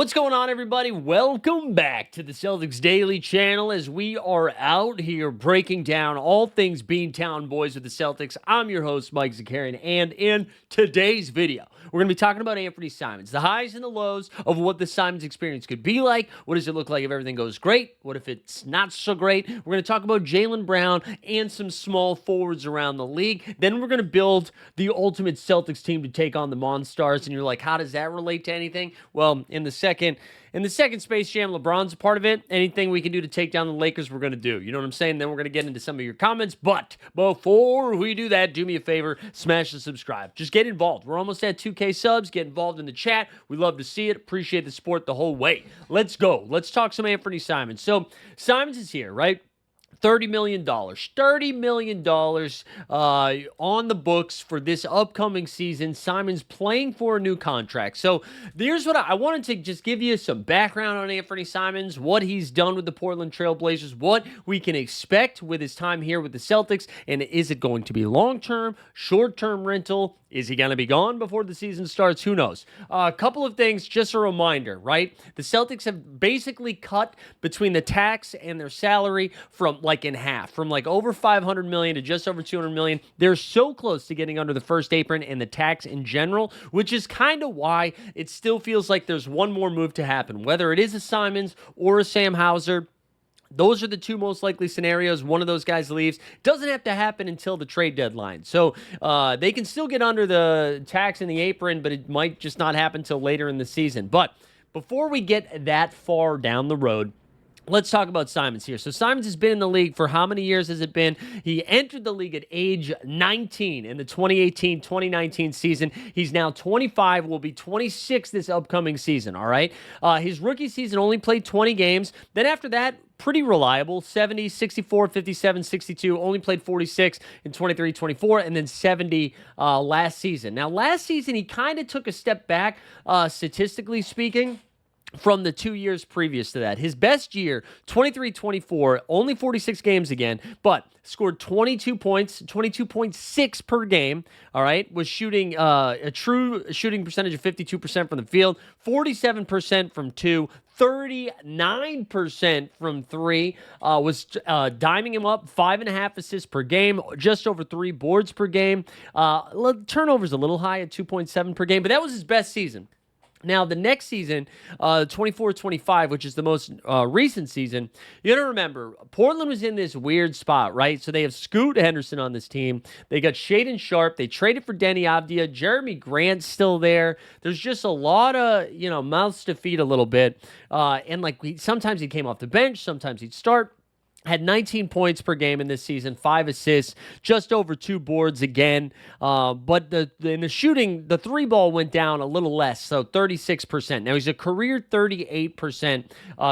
What's going on, everybody? Welcome back to the Celtics Daily channel as we are out here breaking down all things Beantown Boys with the Celtics. I'm your host, Mike Zakarian, and in today's video, we're going to be talking about Anthony Simons, the highs and the lows of what the Simons experience could be like. What does it look like if everything goes great? What if it's not so great? We're going to talk about Jaylen Brown and some small forwards around the league. Then we're going to build the ultimate Celtics team to take on the Monstars, and you're like, how does that relate to anything? Well, in the second Space Jam, LeBron's a part of it. Anything we can do to take down the Lakers, we're going to do. You know what I'm saying? Then we're going to get into some of your comments. But before we do that, do me a favor, smash the subscribe. Just get involved. We're almost at 2K subs. Get involved in the chat. We love to see it. Appreciate the support the whole way. Let's go. Let's talk some Anthony Simons. So Simons is here, right? $30 million. $30 million on the books for this upcoming season. Simon's playing for a new contract. So here's what I wanted to just give you some background on Anthony Simons, what he's done with the Portland Trail Blazers, what we can expect with his time here with the Celtics, and is it going to be long-term, short-term rental? Is he going to be gone before the season starts? Who knows? A couple of things, just a reminder, right? The Celtics have basically cut between the tax and their salary from like in half, from like over $500 million to just over $200 million. They're so close to getting under the first apron and the tax in general, which is kind of why it still feels like there's one more move to happen, whether it is a Simons or a Sam Hauser. Those are the two most likely scenarios. One of those guys leaves. Doesn't have to happen until the trade deadline. So they can still get under the tax and the apron, but it might just not happen until later in the season. But before we get that far down the road, let's talk about Simons here. So Simons has been in the league for how many years has it been? He entered the league at age 19 in the 2018-2019 season. He's now 25, will be 26 this upcoming season, all right? His rookie season only played 20 games. Then after that, pretty reliable, 70, 64, 57, 62, only played 46 in 23, 24, and then 70 last season. Now, last season, he kind of took a step back, statistically speaking, from the 2 years previous to that. His best year, 23-24, only 46 games again, but scored 22 points, 22.6 per game, all right? Was shooting a true shooting percentage of 52% from the field, 47% from two, 39% from three, was diming him up, 5.5 assists per game, just over 3 boards per game. Turnovers a little high at 2.7 per game, but that was his best season. Now, the next season, 24-25, which is the most recent season, you got to remember, Portland was in this weird spot, right? So they have Scoot Henderson on this team. They got Shaedon Sharpe. They traded for Denny Avdia. Jeremy Grant's still there. There's just a lot of, mouths to feed a little bit. And sometimes he came off the bench. Sometimes he'd start. Had 19 points per game in this season, 5 assists, just over 2 boards again. But in the shooting, the 3-ball went down a little less, so 36%. Now, he's a career 38%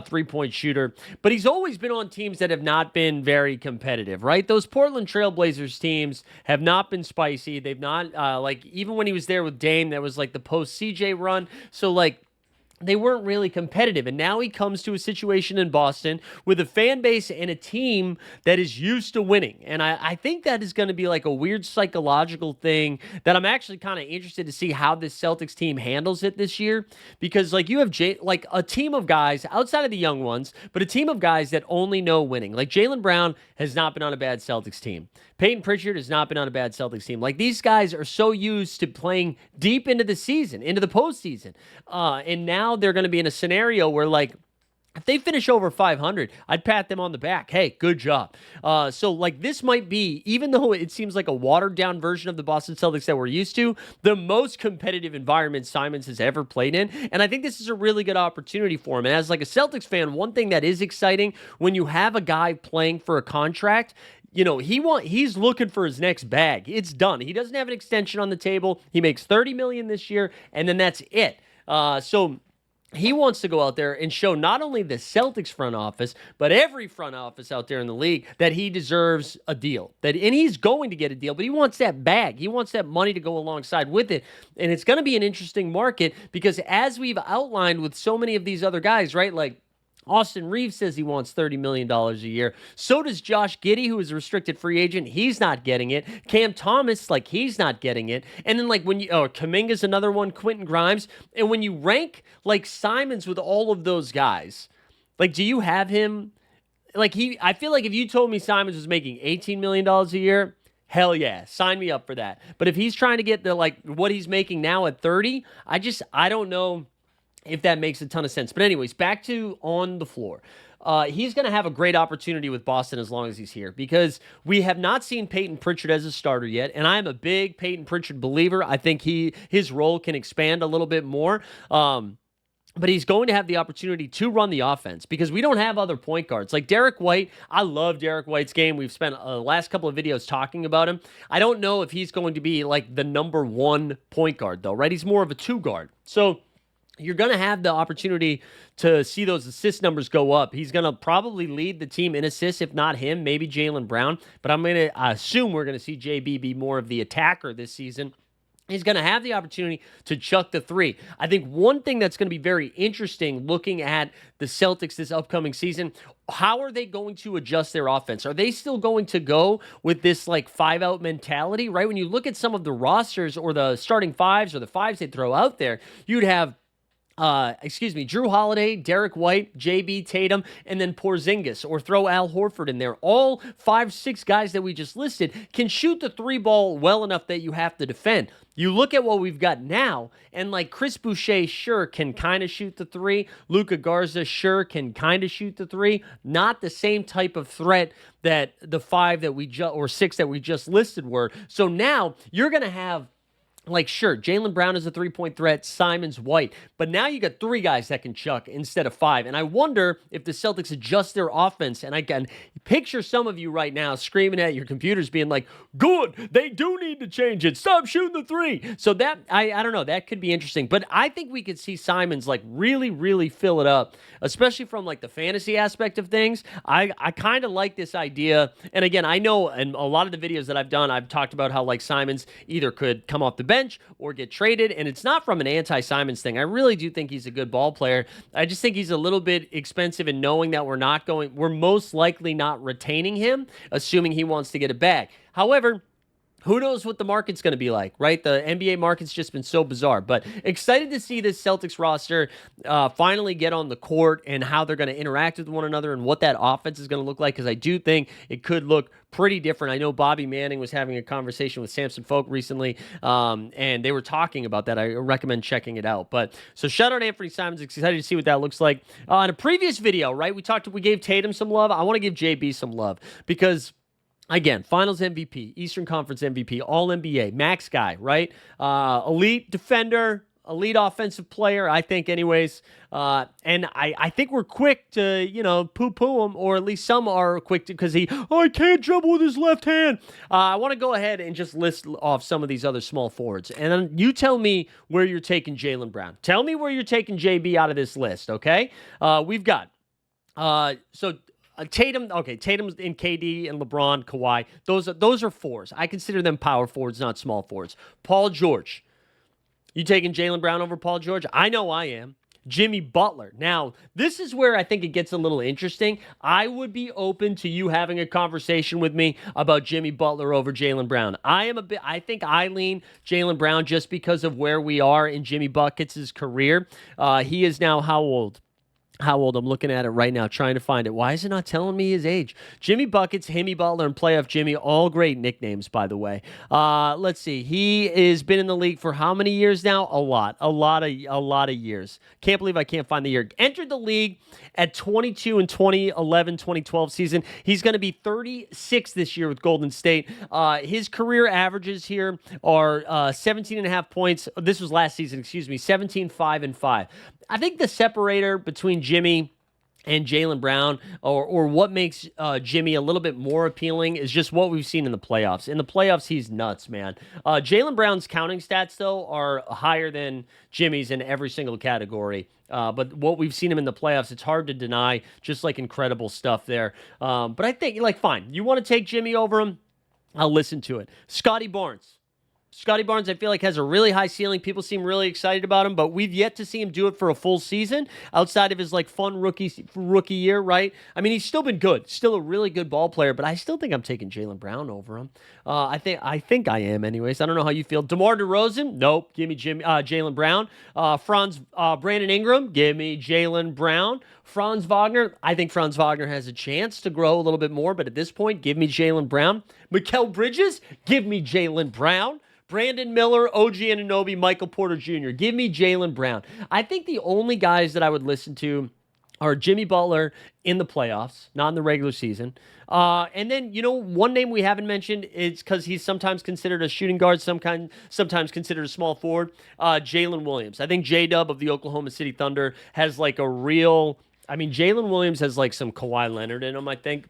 three-point shooter, but he's always been on teams that have not been very competitive, right? Those Portland Trail Blazers teams have not been spicy. They've not, even when he was there with Dame, that was like the post-CJ run. So, they weren't really competitive. And now he comes to a situation in Boston with a fan base and a team that is used to winning. And I think that is going to be like a weird psychological thing that I'm actually kind of interested to see how this Celtics team handles it this year. Because you have a team of guys outside of the young ones, but a team of guys that only know winning. Like Jaylen Brown has not been on a bad Celtics team. Peyton Pritchard has not been on a bad Celtics team. These guys are so used to playing deep into the season, into the postseason. And now they're going to be in a scenario where, if they finish over 500, I'd pat them on the back. Hey, good job. So this might be, even though it seems like a watered-down version of the Boston Celtics that we're used to, the most competitive environment Simons has ever played in. And I think this is a really good opportunity for him. And as a Celtics fan, one thing that is exciting when you have a guy playing for a contract, he's looking for his next bag. It's done. He doesn't have an extension on the table. He makes $30 million this year, and then that's it. So he wants to go out there and show not only the Celtics front office, but every front office out there in the league that he deserves a deal. And he's going to get a deal, but he wants that bag. He wants that money to go alongside with it. And it's going to be an interesting market because as we've outlined with so many of these other guys, right? Austin Reeves says he wants $30 million a year. So does Josh Giddey, who is a restricted free agent. He's not getting it. Cam Thomas, like, he's not getting it. And then, like, when you, Kuminga's another one, Quentin Grimes. And when you rank, like, Simons with all of those guys, like, do you have him? Like, I feel like if you told me Simons was making $18 million a year, hell yeah, sign me up for that. But if he's trying to get the, like, what he's making now at 30, I don't know if that makes a ton of sense. But anyways, back to on the floor. He's going to have a great opportunity with Boston as long as he's here, because we have not seen Peyton Pritchard as a starter yet, and I am a big Peyton Pritchard believer. I think his role can expand a little bit more. But he's going to have the opportunity to run the offense because we don't have other point guards. Like Derek White, I love Derek White's game. We've spent the last couple of videos talking about him. I don't know if he's going to be like the number one point guard, though, right? He's more of a two guard. So you're going to have the opportunity to see those assist numbers go up. He's going to probably lead the team in assists, if not him, maybe Jaylen Brown. But I'm going to assume we're going to see JB be more of the attacker this season. He's going to have the opportunity to chuck the three. I think one thing that's going to be very interesting looking at the Celtics this upcoming season, how are they going to adjust their offense? Are they still going to go with this like 5-out mentality, right? When you look at some of the rosters or the starting fives or the fives they throw out there, you'd have Drew Holiday, Derek White, JB Tatum, and then Porzingis, or throw Al Horford in there. All 5-6 guys that we just listed can shoot the three ball well enough that you have to defend. You look at what we've got now, and like Chris Boucher, sure, can kind of shoot the three. Luka Garza, sure, can kind of shoot the three. Not the same type of threat that the 5 that or 6 that we just listed were. So now you're going to have, like, sure, Jaylen Brown is a three-point threat, Simons, White, but now you got 3 guys that can chuck instead of 5. And I wonder if the Celtics adjust their offense, and I can picture some of you right now screaming at your computers being like, good, they do need to change it. Stop shooting the 3. So that, I don't know, that could be interesting. But I think we could see Simons, like, really, really fill it up, especially from, like, the fantasy aspect of things. I kind of like this idea. And again, I know in a lot of the videos that I've done, I've talked about how, like, Simons either could come off the bench or get traded, and it's not from an anti-Simons thing. I really do think he's a good ball player. I just think he's a little bit expensive, in knowing that we're most likely not retaining him, assuming he wants to get it back. However, who knows what the market's going to be like, right? The NBA market's just been so bizarre. But excited to see this Celtics roster finally get on the court and how they're going to interact with one another and what that offense is going to look like, because I do think it could look pretty different. I know Bobby Manning was having a conversation with Samson Folk recently, and they were talking about that. I recommend checking it out. But so shout out Anthony Simons. Excited to see what that looks like. In a previous video, right, we gave Tatum some love. I want to give JB some love because, again, Finals MVP, Eastern Conference MVP, All-NBA, max guy, right? Elite defender, elite offensive player, I think anyways. And I think we're quick to, poo-poo him, or at least some are quick to, because I can't dribble with his left hand. I want to go ahead and just list off some of these other small forwards. And then you tell me where you're taking Jaylen Brown. Tell me where you're taking JB out of this list, okay? We've got, Tatum, okay, Tatum's in KD and LeBron, Kawhi. Those are 4s. I consider them power forwards, not small forwards. Paul George. You taking Jaylen Brown over Paul George? I know I am. Jimmy Butler. Now, this is where I think it gets a little interesting. I would be open to you having a conversation with me about Jimmy Butler over Jaylen Brown. I think I lean Jaylen Brown just because of where we are in Jimmy Buckets' career. He is now how old? I'm looking at it right now, trying to find it. Why is it not telling me his age? Jimmy Buckets, Himmy Butler, and Playoff Jimmy, all great nicknames, by the way. Let's see. He has been in the league for how many years now? A lot of years. Can't believe I can't find the year. Entered the league at 22 in 2011-2012 season. He's going to be 36 this year with Golden State. His career averages here are 17 and a half points. This was last season, 17, 5, and 5. I think the separator between Jimmy and Jaylen Brown, or what makes Jimmy a little bit more appealing, is just what we've seen in the playoffs. In the playoffs, he's nuts, man. Jaylen Brown's counting stats, though, are higher than Jimmy's in every single category. But what we've seen him in the playoffs, it's hard to deny. Just like incredible stuff there. But I think, fine. You want to take Jimmy over him? I'll listen to it. Scotty Barnes. Scotty Barnes, I feel like, has a really high ceiling. People seem really excited about him, but we've yet to see him do it for a full season outside of his like fun rookie year, right? I mean, he's still been good, still a really good ball player, but I still think I'm taking Jaylen Brown over him. I think I am, anyways. I don't know how you feel. DeMar DeRozan, nope. Give me Jaylen Brown. Brandon Ingram, give me Jaylen Brown. Franz Wagner, I think Franz Wagner has a chance to grow a little bit more, but at this point, give me Jaylen Brown. Mikal Bridges, give me Jaylen Brown. Brandon Miller, OG Anunoby, Michael Porter Jr. Give me Jaylen Brown. I think the only guys that I would listen to are Jimmy Butler in the playoffs, not in the regular season. And then, one name we haven't mentioned is because he's sometimes considered a shooting guard, sometimes considered a small forward, Jalen Williams. I think J-Dub of the Oklahoma City Thunder has like a real... I mean, Jalen Williams has like some Kawhi Leonard in him, I think.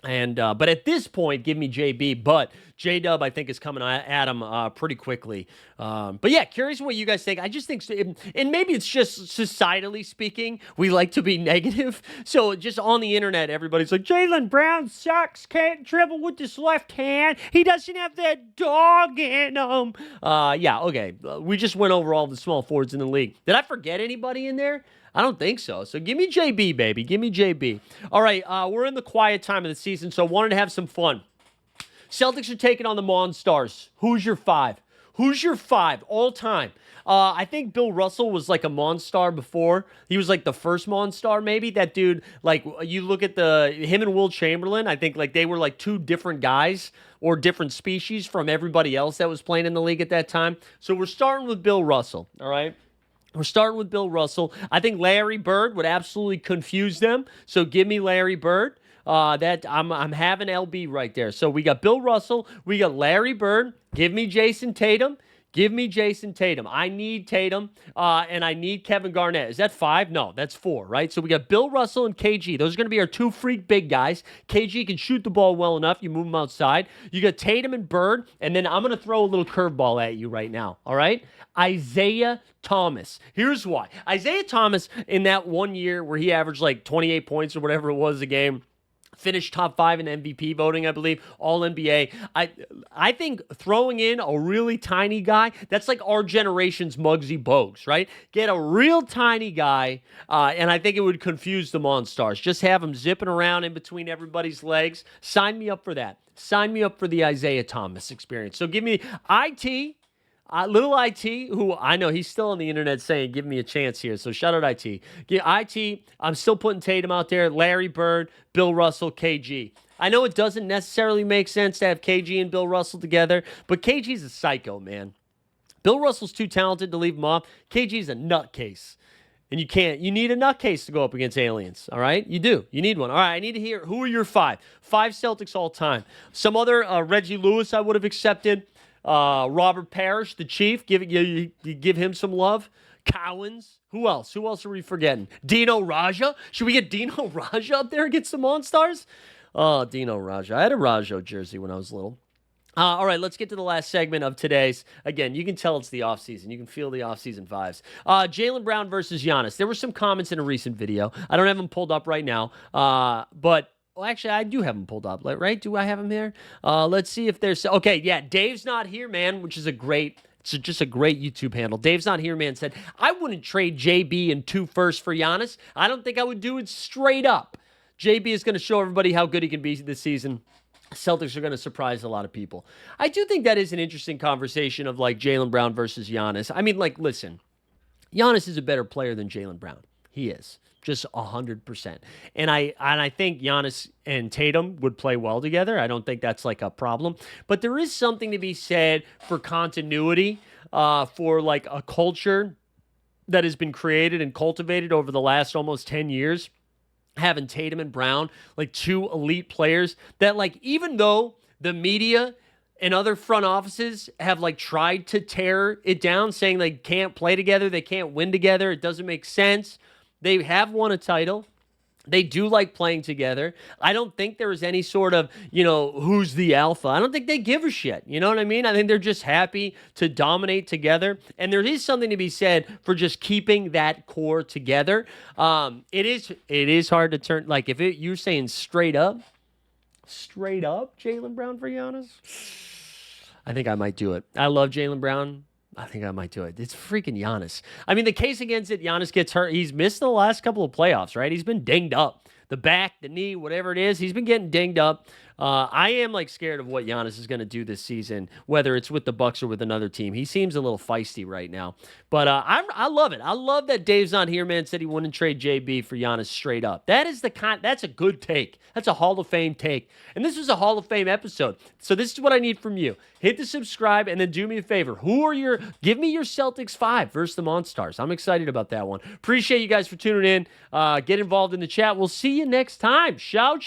And but at this point, give me JB. But J-Dub, I think, is coming at him pretty quickly. But yeah, curious what you guys think. I just think, and maybe it's just societally speaking, we like to be negative. So just on the internet, everybody's like, Jaylen Brown sucks, can't dribble with his left hand. He doesn't have that dog in him. Yeah, okay. We just went over all the small forwards in the league. Did I forget anybody in there? I don't think so. So give me JB, baby. Give me JB. All right, we're in the quiet time of the season, so I wanted to have some fun. Celtics are taking on the Monstars. Who's your 5? Who's your 5 all time? I think Bill Russell was like a Monstar before. He was like the first Monstar, maybe. That dude, like, you look at him and Will Chamberlain, I think like they were like two different guys or different species from everybody else that was playing in the league at that time. So we're starting with Bill Russell, all right? We're starting with Bill Russell. I think Larry Bird would absolutely confuse them. So give me Larry Bird. I'm having LB right there. So we got Bill Russell. We got Larry Bird. Give me Jason Tatum. Give me Jason Tatum. I need Tatum, and I need Kevin Garnett. Is that 5? No, that's 4, right? So we got Bill Russell and KG. Those are going to be our two freak big guys. KG can shoot the ball well enough. You move him outside. You got Tatum and Bird, and then I'm going to throw a little curveball at you right now, all right? Isaiah Thomas. Here's why. Isaiah Thomas, in that 1 year where he averaged like 28 points or whatever it was a game, finished top 5 in MVP voting, I believe, all NBA. I think throwing in a really tiny guy, that's like our generation's Muggsy Bogues, right? Get a real tiny guy, and I think it would confuse the Monstars. Just have him zipping around in between everybody's legs. Sign me up for that. Sign me up for the Isaiah Thomas experience. So give me IT. Little IT, who I know he's still on the internet saying, give me a chance here. So shout out IT. IT, I'm still putting Tatum out there. Larry Bird, Bill Russell, KG. I know it doesn't necessarily make sense to have KG and Bill Russell together, but KG's a psycho, man. Bill Russell's too talented to leave him off. KG's a nutcase. And you need a nutcase to go up against aliens, all right? You do. You need one. All right, I need to hear, who are your 5? 5 Celtics all time. Some other, Reggie Lewis I would have accepted. Robert Parrish, the Chief, you give him some love. Cowens. Who else? Who else are we forgetting? Dino Raja. Should we get Dino Raja up there against the Monstars? Oh, Dino Raja. I had a Rajo jersey when I was little. All right, let's get to the last segment of today's. Again, you can tell it's the offseason. You can feel the offseason vibes. Jaylen Brown versus Giannis. There were some comments in a recent video. I don't have them pulled up right now, but... Well, actually, I do have him pulled up, right? Do I have him here? Let's see if there's... Okay, yeah, Dave's Not Here, Man, which is just a great YouTube handle. Dave's Not Here, Man, said, I wouldn't trade JB and 2 firsts for Giannis. I don't think I would do it straight up. JB is going to show everybody how good he can be this season. Celtics are going to surprise a lot of people. I do think that is an interesting conversation of, like, Jaylen Brown versus Giannis. I mean, like, listen, Giannis is a better player than Jaylen Brown. He is. Just 100%. And I think Giannis and Tatum would play well together. I don't think that's like a problem. But there is something to be said for continuity, for like a culture that has been created and cultivated over the last almost 10 years. Having Tatum and Brown, like 2 elite players that, like, even though the media and other front offices have like tried to tear it down, saying they can't play together, they can't win together, it doesn't make sense. They have won a title. They do like playing together. I don't think there is any sort of, who's the alpha. I don't think they give a shit. You know what I mean? I think they're just happy to dominate together. And there is something to be said for just keeping that core together. It is hard to turn, like, if you're saying straight up, Jaylen Brown for Giannis. I think I might do it. I love Jaylen Brown. I think I might do it. It's freaking Giannis. I mean, the case against it, Giannis gets hurt. He's missed the last couple of playoffs, right? He's been dinged up. The back, the knee, whatever it is, he's been getting dinged up. I am like scared of what Giannis is going to do this season, whether it's with the Bucks or with another team. He seems a little feisty right now, but I love it. I love that Dave's not here, man. Said he wouldn't trade JB for Giannis straight up. That's a good take. That's a Hall of Fame take, and this was a Hall of Fame episode. So this is what I need from you: hit the subscribe, and then do me a favor. Give me your Celtics 5 versus the Monstars. I'm excited about that one. Appreciate you guys for tuning in. Get involved in the chat. We'll see you next time. Shout.